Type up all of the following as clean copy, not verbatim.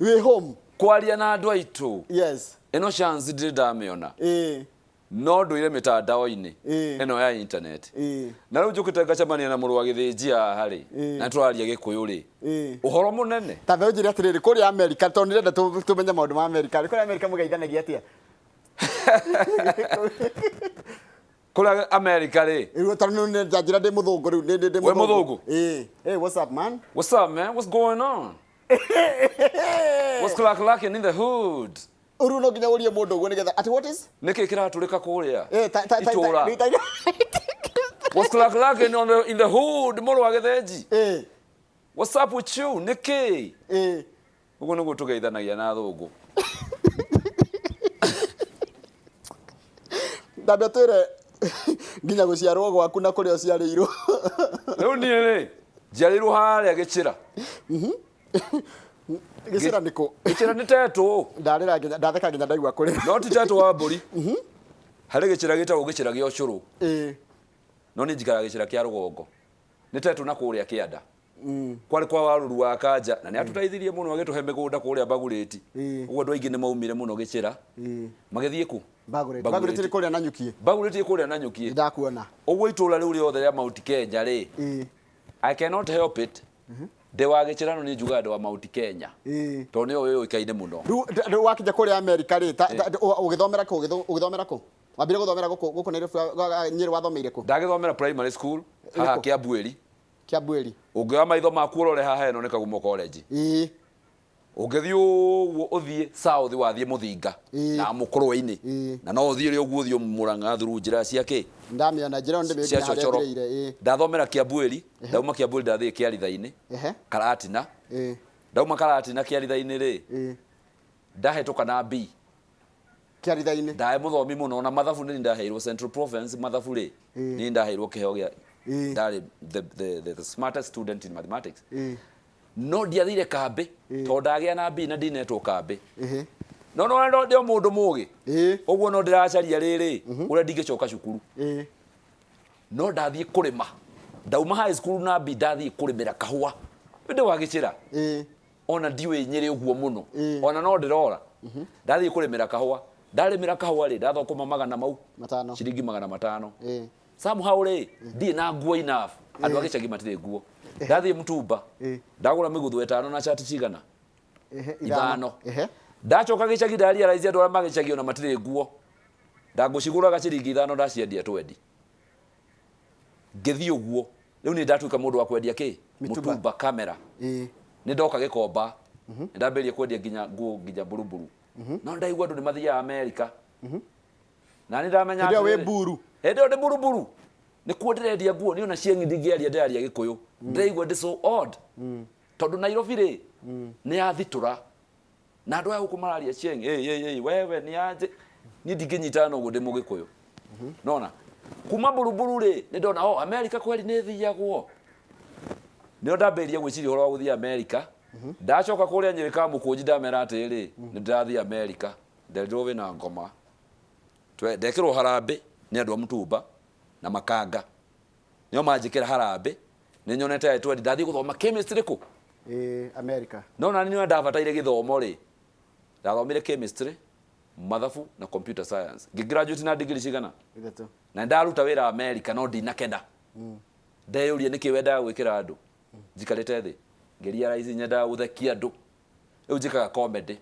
we home kwaria na andu aitu yes eno chance ndiri ndamiona no nduire mitandao-ini eno ya internet na riu njukite ngacemania na muru wa githinjia hari na turaria gikuyu ri uhoro munene ta ve njire atiriri kuri America to ndirenda tumenye maundu ma America kuri America mugeithanagia atia kuri America ri riu tanu ne njira ndi muthungu riu ndi we muthungu hey what's up man what's going on what's clacking in the hood uru no ginya urie mundu uguo nigetha ati what is niki kiraturika kuria itura what's clacking in the hood moro wa githenji what's up with you niki uguo niguo tugeithanagia na thungu ndabia twire nginya guciarwo gwaku na kuria uciarirwo riu nie ri njiarirwo haria gicira gicira niko gicira ni tetu ndarira nginya ndatheka nginya ndaigua kuri no ti tetu wa mburi hari gicira gitagwo gicira gya ucuru no ni njikara gicira kia rugongo ni tetu na kuria kianda kwari kwa waruru wa kanja na ni atutaithirie muno agituhe migunda kuria baguriti uguo andu aingi ni maumire muno gicira magithie ku baguriti kuria na nyukie baguriti kuria na nyukie ndakuona uguo itura riu riothe ria Mount Kenya ri I cannot help it de wa gicira no ni njuga de wa Mount Kenya to ni oyo ikaine muno ru wakija kuria America ri ugithomera ku wambire guthomera guku Nairobi Nyeri wathomeire ku ndagithomera primary school haha Kiambueri ungiwa maitho maku urore haha eno ni Kagumo college ungithii uthie south wathie Muthinga na Mukurwe-ini na no uthie ri uguo uthio Murang'a through njira ciake ndamiona njira onde mbe hareire ndathomera Kiambueri ndauma Kiambueri ndathie Kiaritha-ini Karatina ndauma Karatina Kiaritha-ini ri ndahetuka na B Kiaritha-ini ndae muthomi muno na mathabu ni ndaheirwo Central Province mathabu ri ni ndaheirwo kiheo gya ndari the smartest student in mathematics no ndiathire kambe to ndagia na B na ndinetwo kambe no ndio mundu mugi uguo no ndiracaria riri uria ndingicoka cukuru no ndathie kurima ndauma high school na B ndathie kurimira kahua ndi wa gicira ona ndiwe Nyeri uguo muno ona no ndirora ndathie kurimira kahua ndarimira kahua ri ndathokoma magana mau ciringi magana 5 somehow ri ndi na nguo enough andu agicagi matire nguo ndathie Mutumba ndagura miguthu 5 na chati cigana 5 ndacoka gicagi ndaria raizia andu magicagi ona matire nguo ndagucigura gaciringi 5 ndaciendia 20 ngithii uguo riu ni ndatuika mundu wa kwendia ki Mutumba kamera ni ndoka Gikomba ndamberie kwendia nginya nguo nginya buruburu no ndaigua andu ni mathia America na ni ndamenya ndio we buru ndio ndi buruburu ni kuo ndirendia nguo ni ona ciengi ndingiaria ndaria Gikuyu ndaigua ndi so odd tondu Nairobi ri ni athitura na andu aya huko mararia ciengi wewe ni aje ni ndinginyitana uguo ndi Mugikuyu nona kuma buruburu ri ni ndona America kweli ni thiagwo ni ndamberia gwiciria horo wa guthia America ndacoka kuria Nyeri ka Mukunji ndamera atiri ni ndathia America ndendrove na ngoma ndekirwo harambe ni andu a Mutumba na Makanga nio manjikira harambe ni nyonete aitwa ndathie guthoma chemistry ku America no na ni ndabataire githomo ri ndathomire chemistry mathabu na computer science ngigraduate na degree cigana na ndaruta wira America no ndinakenda ndeyuria niki wenda gwikira andu njikarite thi ngeria raici nyenda guthakia andu riu njikaga comedy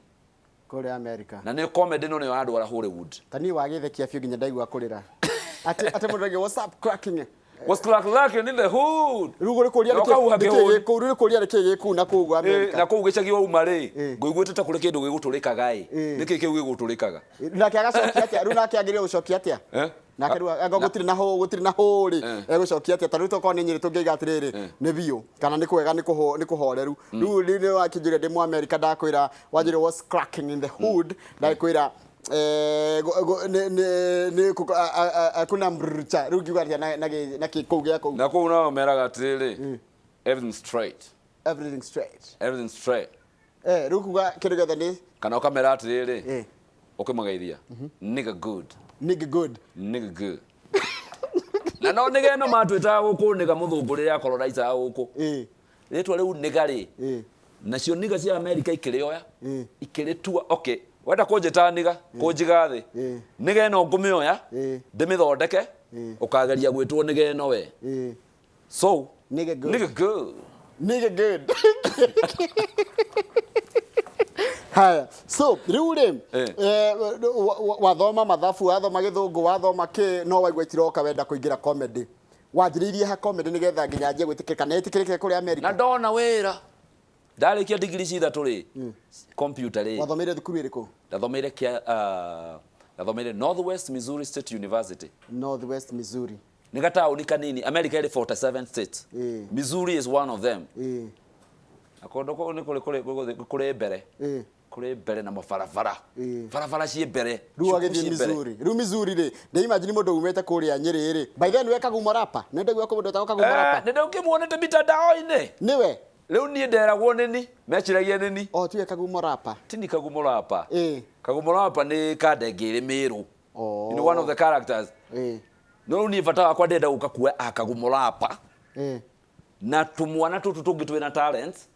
kuri America na ni comedy no ni andu ara Hollywood tani wagithekia fio nginya ndaigua kurira ate mundu rege what's up cracking what's cracking in the hood rugo rikuria rike kuna kugu America na kugu gicagi uma ri nguiguite ta kuri kindu giguturikaga niki kiu giguturikaga nake agacokia atia ru nake agiria gucokia atia nake ru gutiri na ho ri egucokia atia taru to ko ni Nyeri tungiiga atiriri ni biu kana ni kwega ni kuhoreru ru ni wakinjire ndi mu America ndakwira wajire what's cracking in the hood ndakwira kuna mrcha rugi gwatia na kikugi yako na kuna meraga atiriri everything straight rukuga kiruga ni kana ukamera atiriri ukimageithia nigga good na no nigga no matwita guku niga muthunguri ya colonizer guku ritwa riu niga ri nacio niga cia America ikirioya ikiritua okay wenda kunjita niga kunjiga thi niga ino ngumioya ndimithondeke ukageria gwitwo niga ino we so nigga good haya so riu wathoma mathabu wathoma githungu wathoma ki no waigwa itiroka wenda kuingira comedy wanjiririe ha comedy nigetha nginya nje gwitikika na itikirike kuri America na ndona wira ndarikia degree ci ithatu ri computer ri wathomeire thukuru iriku ndathomeire ndathomeire Northwest Missouri State University niga tauni kanini America iri 47 states Missouri is one of them akondo ko ni kule mbere kule mbere na mabarabara cie mbere ru agithie Missouri ri nde imagine mundu umete kuria Nyeri ri by then wekaga umorapa nende gwako mundu tagoka umorapa nende ukimuonete mitandao-ini niwe riu nie nderagwo nini mechiragia nini tu wekaga umorapa tini kagumorapa kagumorapa ni kadengiri miru you know one of the characters no ni fata wakwa ndenda guka kuwa akagumorapa na tumwana tutu tungi twina talents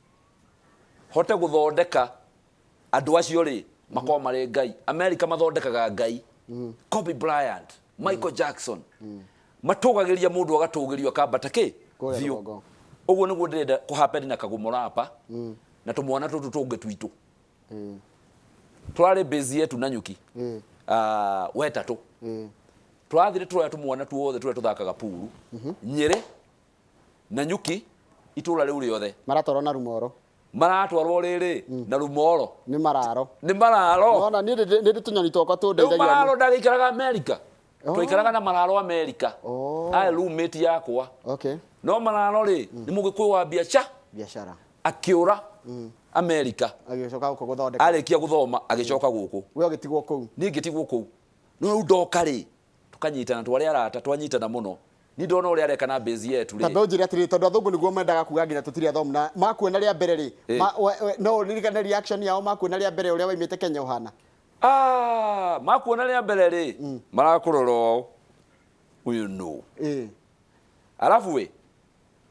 hote guthondeka andu acio ri makoma mari ngai America mathondekaga ngai Kobe Bryant Michael Jackson matugagiria mundu agatugirio kambata ki view uguo niguo ndenda kuhappen na kagumorapa na tumwana tutu tungi twitu twari busy yetu na nyuki wetatu twathire turoya tumwana tuothe turia tuthakaga puru Nyeri na nyuki itura riu riothe maratoro na rumoro maratwarwo riri na rumoro ni mararo nona ni tunyoni twakwa tundeithagia mararo ndagikaraga America twaikaraga na mararo America roommate yakwa no mararo ri ni mugikui wa biashara akiura America agicoka guko guthondeka arikia guthoma agicoka guku we agitigwo kuu ni ngitigwo kuu no riu ndoka ri tukanyitana twari arata twanyitana muno ni ndona uri areka na base yetu ri tabe ujire atiri tondu athungu niguo mendaga kuga nginya tutiri athomna makuona ria mbere ri no nirikana reaction yao makuona ria mbere uria waimite Kenya uhana makuona ria mbere ri marakuroro uyu no alafu we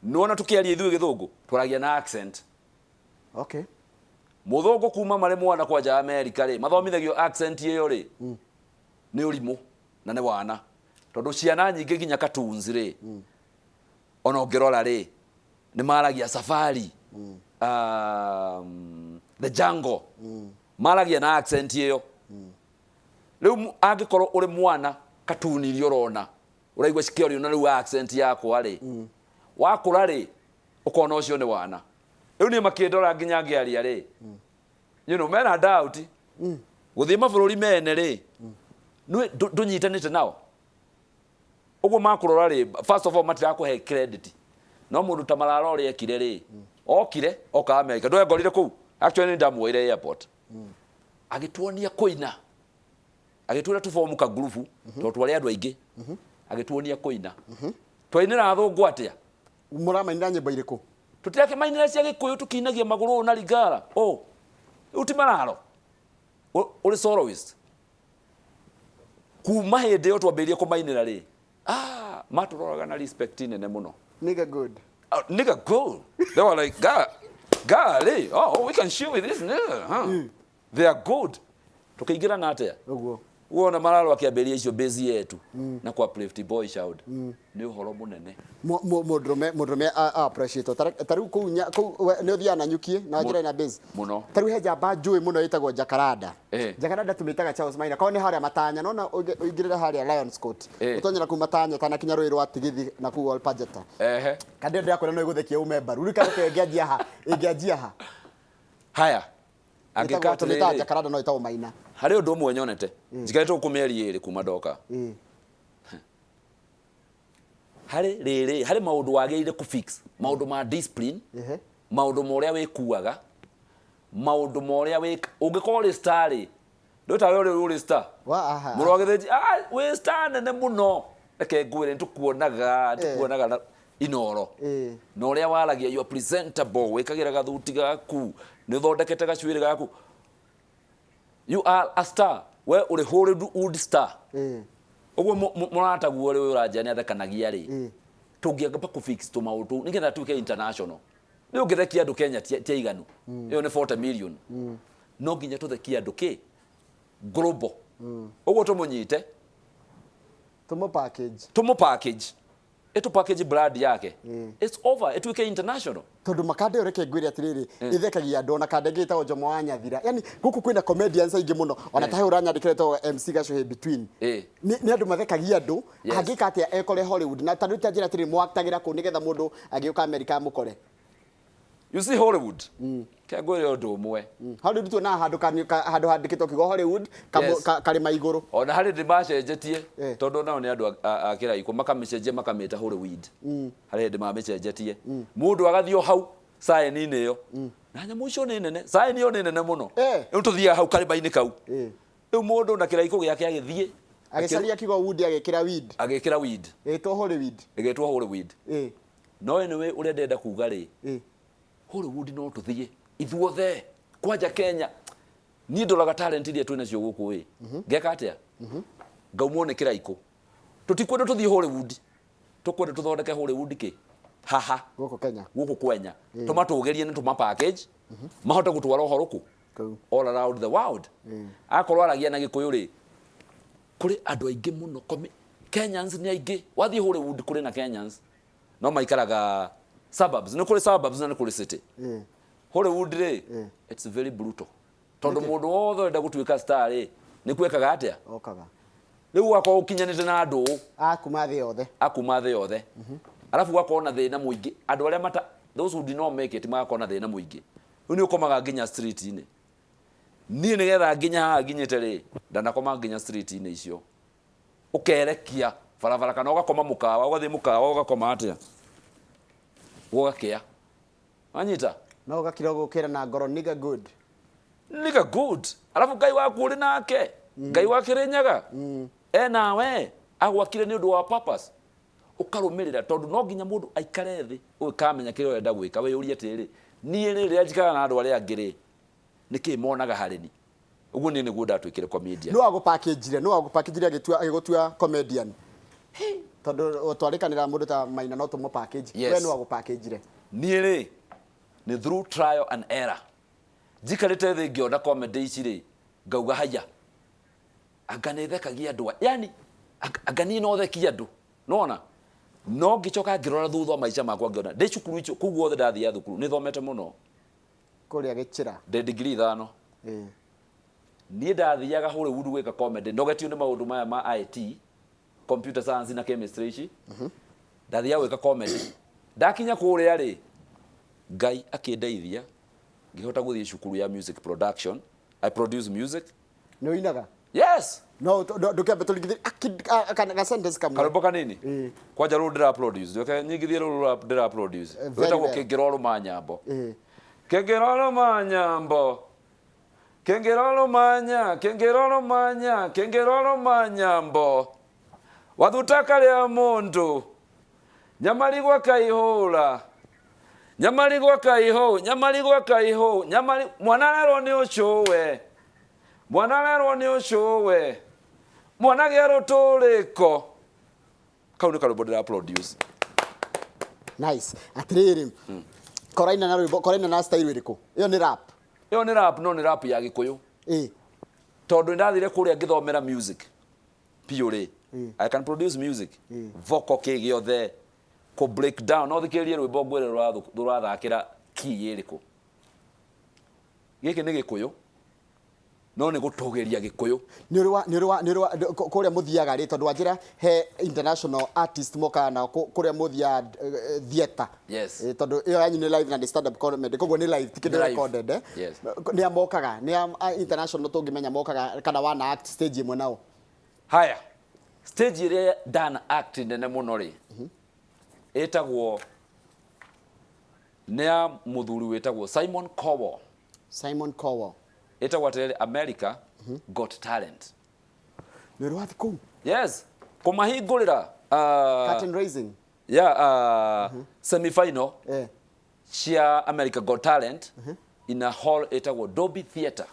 nona tukiaria ithuĩ githungu twaragia na accent muthungu kuma mari mwana kwanja America ri mathomithagio accent iyo ri ni urimu na ne wana tondu ciana nyingi ginya cartoons ri ona ngirora ri ni maragia Safari the Jungle maragia na accent iyo riu angikorwo uri mwana cartoon iri urona uraigwa cikiorio na riu accent yakwa ri wakura ri ukona ucio ni wana riu ni makindora ginya ngiaria ri you know mena doubt guthie mabũrũri mene ri ndunyitanite nao uguo makurora ri first of all matira kuhe credit no mundu ta mararo ri ekire ri okire oka America ndo engorire ku actually ndamuire airport agituonia kuina agitwira tu form ka group to twari andu aingi agituonia kuina twainira athungu atia muramainira nyimbo iriku tutirake mainira cia gikuyu tukinagia maguru na ligara uti mararo uri soloist kuma hindi yo twambirie kumainira ri maturoraga na respect nene muno nigga good they were like golly we can shoot with this nigga they are good tukiingira na atia uguo uona mararo akiambiria icio base yetu na kwa Plifty Boy shout ni uhoro munene mudrume appreciate tariu ku ni uthia na nyukie na njira na base muno tariu he jamba njui muno yitagwo Jacaranda tumitaga Charles Maina kwa ni haria matanya nona uingirira haria Lions Court utonyera ku matanya kana kinya roi rwa tigithi na ku Wall Pajeta kadende yakwa no iguthekia umemba rurika ingianjia ha haya angikata Jacaranda no itawo Maina hari undu umwe nyonete njikaretwo kumeri iri kuma ndoka hari maundu wageire ku fix maundu ma discipline maundu moria wikuaga maundu moria ungikorwo star ndo ta wewe uri star murogetheji we star nene muno reke ngwire tukuonaga inoro no ria waragia you presentable wikagira gathuti gaku ni thondekete gacuire gaku you are a star we uri Hollywood star uguo murataguo uri urajania thekanagia ri tungianga pa ku fix to maundu nigetha tuke international Ni ungethekia andu Kenya tia iganu. Iyo ni 40 million. No nginya tuthekia andu ki global. Uguo tumunyite. Tumo package. Eto package brand yake. It's over. Etuike international. Tondu makande ureke ngwire atiriri ithekagia andu na kande ngita Jomo wa Nyathira. Yani guku kwina comedians aingi muno ona tahe uranyandikire to MC Gacuhi between. Ni andu mathekagia andu hangika atia ekore Hollywood na tandu tanjira atiri mwaktagira ku nigetha mundu agiuka America mukore. You see Hollywood. Kia ngwire undu umwe. Hollywood tu na handu handikitwo kigo Hollywood kari maiguru. Ona hari ndimacenjetie tondu nao ni andu akira iko makamicenjia makamita Hollywood. Hari ndi mamicenjetie. Mundu agathio hau sign ni yo. Na nyamu icio ni nene. Sign yo ni nene muno. Riu tuthia hau kariba-ini kau. Riu mundu na kira iko giake agithie agicaria kigo Wood agikira weed. Agikira weed. Etwo Hollywood. Egetwo Hollywood. No anyway uria ndenda kuga ri. Hollywood no tuthie ithuothe kwanja Kenya ni ndoraga talent iria twina cio guku wi ngeka atia ngaumone kiraiko tutikwenda tuthie Hollywood tukwenda tuthondeke Hollywood ki haha guku Kenya tumatugerie ni tuma package mahota gutwara horoku all around the world akorwo aragia na gikuyu ri kuri andu aingi muno Kenyans ni aingi wathie Hollywood kuri na Kenyans no maikaraga suburbs no kuri suburbs na kuri city Hollywood re it's very brutal tondu mundu wothe enda gutuika star ri ni kwekaga atia okaga riu akwa ukinyanite na andu akuma the yothe alafu wakona thina muingi andu aria mata those who did not make it makona thina muingi ni ukomaga nginya street ini ni nigetha nginya nginyite ri ndanakoma nginya street ini icio ukerekia barabara kana ugakoma mukawa ugathi mukawa ugakoma atia ugakia anyita no gakira gukira na ngoro nigga good alafu ngai waku uri nake ngai wakire nyaga nawe agwakire ni undu wa purpose ukarumirira tondu no nginya mundu aikare thi ukamenya kire urenda gwika we uri atiri ni ri njikaga na andu aria angiri niki monaga harini uguo ni niguo ndatwikire comedian no agupackage agigutua comedian tondu twarikanira mundu ta Maina no tumo package we no agupackage ni ri ni through trial and error jikarite thi ngionda comedy ici ri ngauga haya aganethekagia andu yani agani no thekia andu nona no ngicoka ngirora thutha maica makwa ngiona ndi cukuru icio kuguo othe ndathia thukuru ni thomete muno kuria gicira de degree 5 ni ndathiaga Hollywood gwika comedy ndogetio ni maundu maya ma IT computer science na chemistry ici ndathia gwika comedy ndakinya kuria ri ngai akindeithia ngihota guthie cukuru ya music production I produce music no inaga yes no ndukiambe tulingithiri kana sentence kamwe karobo kanini kwaja ru ndira produce ndoke nyingithie ru ndira produce wetagwo kingiroro manyambo kingiroro manyambo wathutaka ria mundu nyamarigwa kaihura nyamarigwa kaiho mwanarero ni ucuwe mwana gero turiko kau ni karobo ndira produce nice atiriri koraina na style iriku iyo ni rap no ni rap ya gikuyu tondu ndathire kuria ngithomera music pure I can produce music vocal kigiothe ko break down no thikirie rwimbo ngwire rurathakira key iriku giki ni gikuyu no ni gutugeria gikuyu ni rwa kuria muthiaga ri tondu wanjira he international artist moka na kuria muthia theater tondu iyo yanyu ni live na stand up comedy koguo ni live tikindu recorded ni amokaga ni international tungimenya mokaga kana wana act stage imwe nao haya stage ire done act nene muno ri etagwo ne muthuri wetagwo Simon Cowell etagwo tele America Got Talent ni rwathi ku yes kumahingurira curtain raising semi final cia America Got Talent in a hall etagwo Dolby Theatre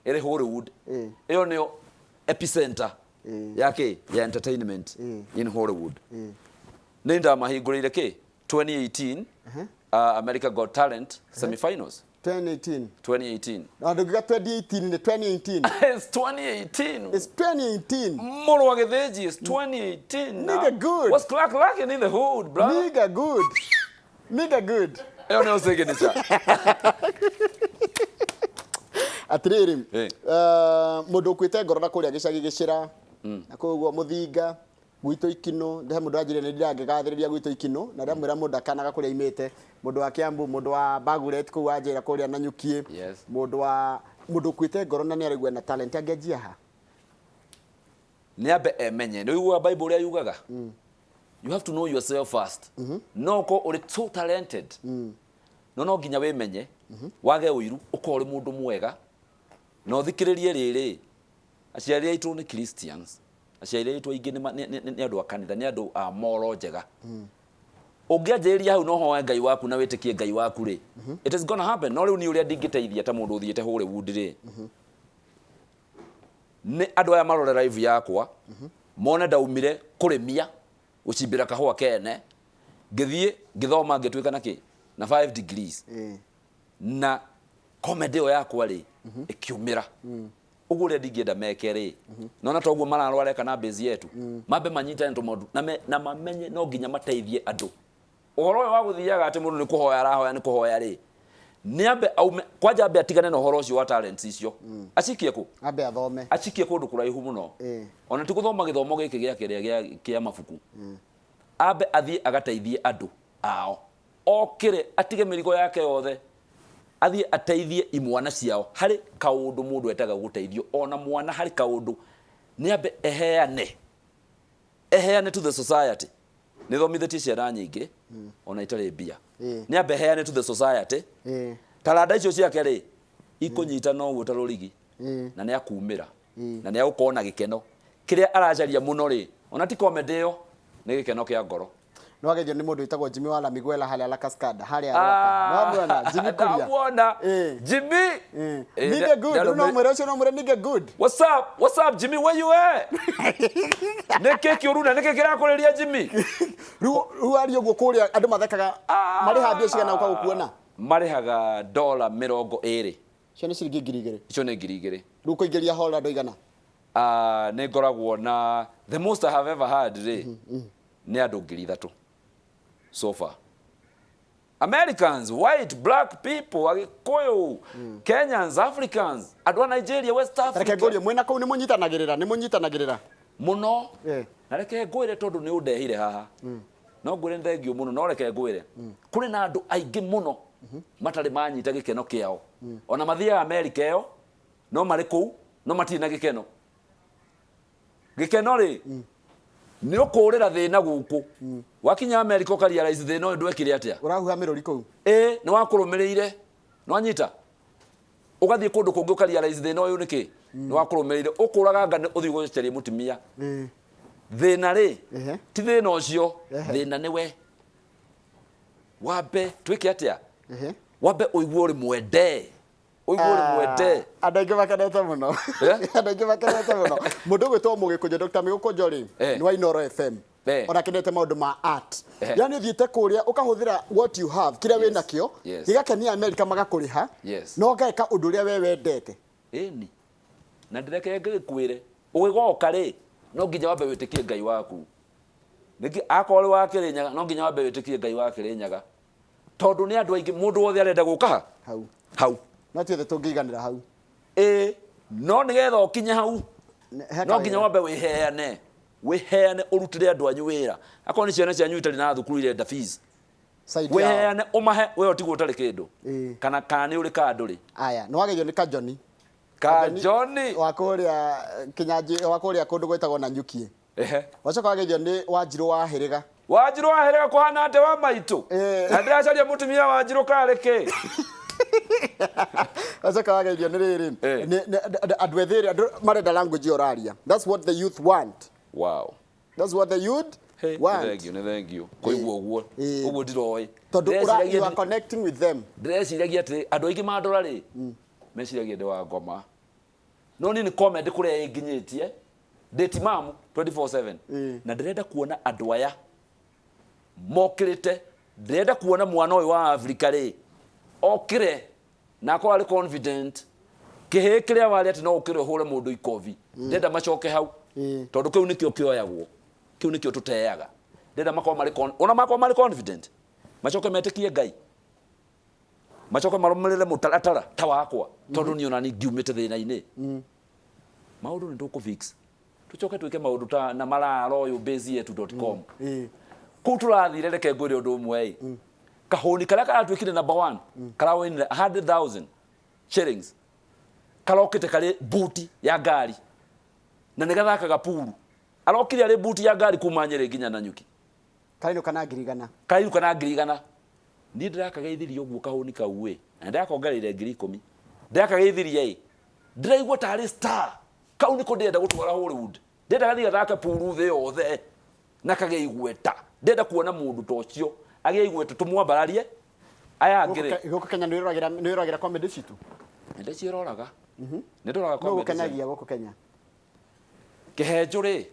ere Hollywood iyo nio epicenter yake ya entertainment in Hollywood nenda mahingurire ki 2018 America Got Talent semi-finals. 2018. 2018. No, the 2018 in 2018. It's 2018. It's 2018. Molo wa Ngeithi is 2018 now. Nigga good. What's clacking in the hood, bro? Nigga good. Nigga good. Eyo no signature. Atiriri. Mundu kwite ngoro na kuria gicagi gicira. Na koguo muthinga gwito ikino ndehe mundu ajire ni ndirangigathiriria gwito ikino na ndamwira mundu akanaga kuria imite mundu wa Kiambu mundu wa Baguret ku ajira kuria na Nyukie mundu kwite ngoro na ni arigwe na talent angejia ha ni abe emenye no igwa Bible ya yugaga you have to know yourself first no ko uri so talented no nginya wemenye wage uiru ukore mundu mwega no thikiririe riri aciari aitu ni Christians aciari aitu aingi ni andu a kanitha ni andu a moro njega ungianjiria hau no hoe Ngai waku na witikie Ngai waku ri it is gonna happen no riu ni uria ndingiteithia ta mundu uthiete Hollywood ri ni andu aya marore live yakwa mone ndaumire kurimia gucimbira kahua kene ngithie ngithoma ngitwika naki na 5 degrees na comedy yakwa ri ikiumira uguo ri ndingienda meke ri nona toguo mararware kana base yetu mambe manyitane tumondu na mamenye no nginya mateithie andu uhoro wa guthiaga ati mundu ni kuhoya arahoya ni kuhoya ri ni ambe aume kwanja ambe atigane na uhoro ucio wa talents icio acikie ku ambe athome acikie kundu kuraihu muno ona ti guthoma githomo giki gia mabuku ambe athie agateithie andu ao okire atige mirigo yake yothe athie ateithie imwana ciao hari kaundu mundu etaga guteithio ona mwana hari kaundu ni ambe eheane to the society ni thomithetie ciana nyingi ona itare bia ni ambe eheane to the society talanda icio ciake ri ikunyita no guo tarurigi na ni akumira na ni agukona gikeno kiria arajaria muno ri ona ti comedy yo ni gikeno kia ngoro no agethio ni mundu itagwo Jimmy wala Miguela haria la Cascada haria no bwana Jimmy kuria ndabona Jimmy nigga good no mwere ucio no mwere nigga good what's up Jimmy where you at neke kiuruna neke kirakureria Jimmy ru ari uguo kuria andu mathekaga mari habia cigana ukagukuona marihaga $20 cio ni ciringi 2,000 icio ni 2,000 ru kuingiria hola ndo igana ni ngoragwo na the most I have ever had ni andu 3,000 so far. Americans, white, black people, Agikuyu, Kenyans, Africans, adwa Nigeria, West Africa. Reke ngorie mwena kau ni munyitanagirira. Muno. Na reke ngwire tondu ni udehire haha. No ngwire thengio muno no reke ngwire. Kuri na andu aingi muno matari manyita gikeno kiao. Ona mathia America yo no mari kuu no matina gikeno. Gikeno ri ni ukurira thina guku wakinya America ukarialize thina uyu ndwekire atia urahuha mirori kuu ni wakurumirire no anyita ugathie kundu kungi ukarialize thina uyu niki ni wakurumirire ukuraga ngane uthii guceria mutumia thina ri ti thina ucio thina ni we wambe twike atia wambe uiguo ri mwende Andaingi makenete muno mundu gwitwo Mugikuyu Dr. Migukunjo ri ni wa Inoro FM ona kenete maundu ma art yani thiete kuria ukahuthira what you have kira wina kio gigakenia America magakuriha no gaeka undu ria we wendete ni na ndireke ngikwire ugigoka ri no nginya wambe witikie Ngai waku niki akori wa Kirinyaga no nginya wambe witikie Ngai wa Kirinyaga tondu ni andu aingi mundu wothe arenda guka hau na tuothe tungiganira hau no nigetha ukinye hau no nginya wambe wiheane urutire andu anyu wira akoni ni ciana cianyu itari na thukuru irenda fees wiheane umahe we otigwo utari kindu kana ni uri kandu ri aya no wagethio ni Kajoni wa kuria kinyaji wa kuria kundu gwetagwo na Nyukie wacoka wagethio ni Wanjiru wa Hiriga kuhana ate wa maitu na ndiracaria mutumia Wanjiru kareke Azaka wagethio ni riri andu ethiri andu marenda language oraria that's what the youth want wow that's what the youth want thank you koiguo uguo ndiroi tondu you are connecting with them ndreciragia ati andu aingi mandora ri meciragia ndi wa ngoma no ni comment kuria inginyitie date mamu 24/7 na ndirenda kuona andu aya mokirite ndenda kuona mwana uyu wa Africa ri okire na ko ari confident kihe kiria wari ati no ukire hore mundu ikovi ndenda macoke hau tondu kiu nikio kioyagwo kiu nikio tuteaga ndenda makwa mari confident macoke metikie Ngai macoke marumurire mutaratara ta wakwa tondu ni ona ni ngiumite thina-ini maundu ni tuku fix tucoke twike maundu ta na mararo yo base.com ku turathire reke ngwire undu umwe kahuni kala karatwikire number 1 kala win 100,000 shillings kalokite kale buti ya gari na nigathakaga puru arokire ari buti ya gari kumanyere ginya na nyuki kairu kana ngirigana ni ndirakageithirio guo kahuni kauwe na ndakongereire 10,000 ndakageithirie ndiraigwa tari star kau niko ndenda gutwara Hollywood ndenda gathia thaka puru the yothe na kageigweta ndenda kuona mundu tocio ageigweta tumwambararie aya ngire goko Kenya ndiriragira comedy citu ndenda ciroraga ndoraga comedy no kenagia goko Kenya kihenjo ri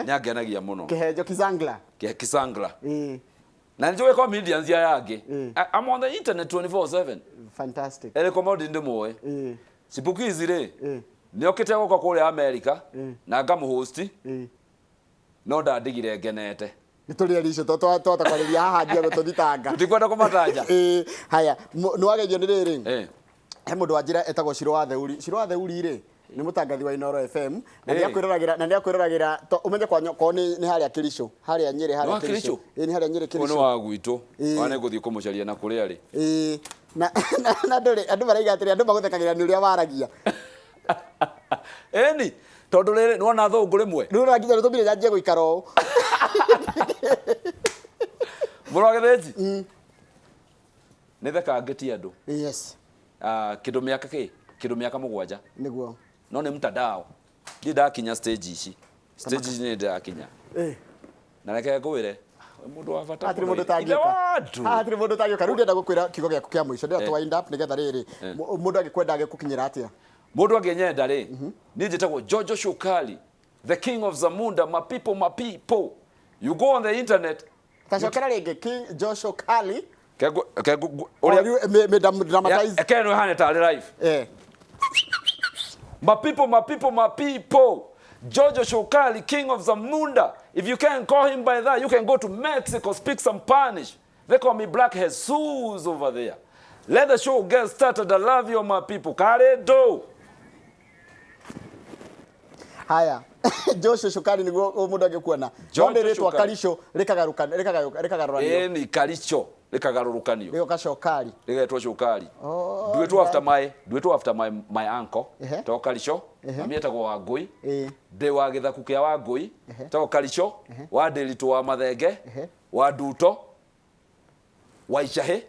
nyangenagia muno kihenjo kisangla na njoe comedians ya yake I'm on the internet 24/7 fantastic ele comedy ndimoe sibukizi ri ni okite goko kuri America na ngamuhost no ndadigire ngenete nituri risho tota kwariria haha ndia gututhitanga tutikwenda kumatanja haya no wageithio ni riri he mundu wanjira etagwo Shiro wa Theuri ri ni mutangathi wa Inoro FM na ni akwiriragira umenye kwa ni haria Kirisho haria Nyeri haria Kirisho ni haria Nyeri Kirisho no wa gwitu wane guthii kumucaria na kuri ari na ndore andu maraiga atiri andu maguthekagira ni uria waragia eni tondu riri ni wona thungu rimwe ni wona nginya rutumire janjie guikaro muragetheci ni theka ngeti andu yes kindu miaka 7 niguo no ni mtandao ndida kinya stage ici ni ndakinya na reke ngwire mundu wa bata atiri mundu tagioka rundi nda gukwira kigo giaku kia mwisho ndia to wind up nigetha riri mundu agikwenda agikukinyira atia mundu agenyenda ri ni njitagwo Jojo Shukali the king of Zamunda my people you go on the internet tacokera ringi King Joshua Kali me dramatize keno hane tali live my people Jojo Shukali king of Zamunda if you can't call him by that you can go to Mexico speak some Spanish they call me Black Jesus over there let the show get started I love you my people karedo haya Joshua Shukali niguo mundu agikuona nderetwa Karisho rekagarurania ni Karisho rekagarurukaniyo rego kashokali regetwa Shukali duetwo after my uncle to Karisho amietagwo wa Ngui de wa githaku kia wa Ngui to Karisho wa Nderitu wa Mathenge wa Nduto wa Ichahe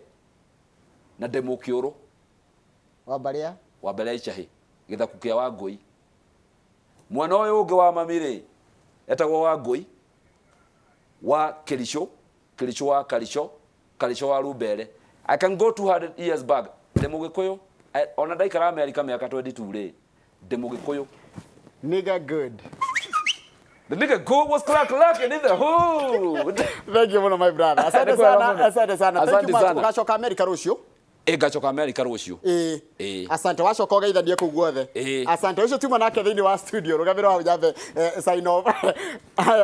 na Demukiuru wa Baria Ichahe githaku kia wa Ngui mwana uyu ungi wa mamire etagwo wa Ngui wa Kirisho wa Karisho wa Rubere I can go 200 years back Demugikuyu ona daikara America miaka 22 ri Demugikuyu nigga good the nigga good was lacking in the hood thank you my brother asante sana thank you much ugacoka America rucio gacoka America rucio asante wacoka geithanie ku guothe asante ucio tuma nake thiini wa studio rugamiro wa jambe sign off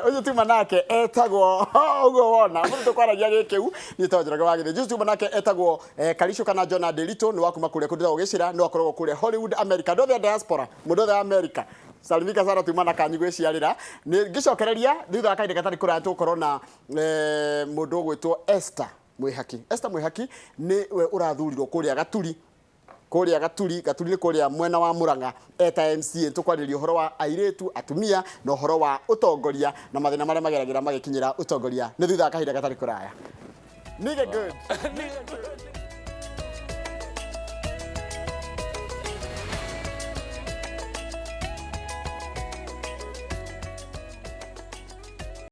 ucio tuma nake etagwo ugo wona mundu tukwaragia gikiu ni tonjeraga wa githi ucio tuma nake etagwo Karisho kana John Nderitu ni wakuma kule kuthira ugicira ni wakorwo kule Hollywood America ndothe diaspora mundu the America salimika sana tumana kanyu gwiciarira ni gicokereria thutha kainde gatari kura tukorwo na mundu gwitwo Esther Mwihaki ni we urathurirwo kuria gaturi ni kuria mwena wa Muranga eta MC tukwariria uhoro wa airetu atumia na uhoro wa utongoria na mathina maria mageragira magikinyira utongoria ni thutha kahinda gatari kuraya nigga good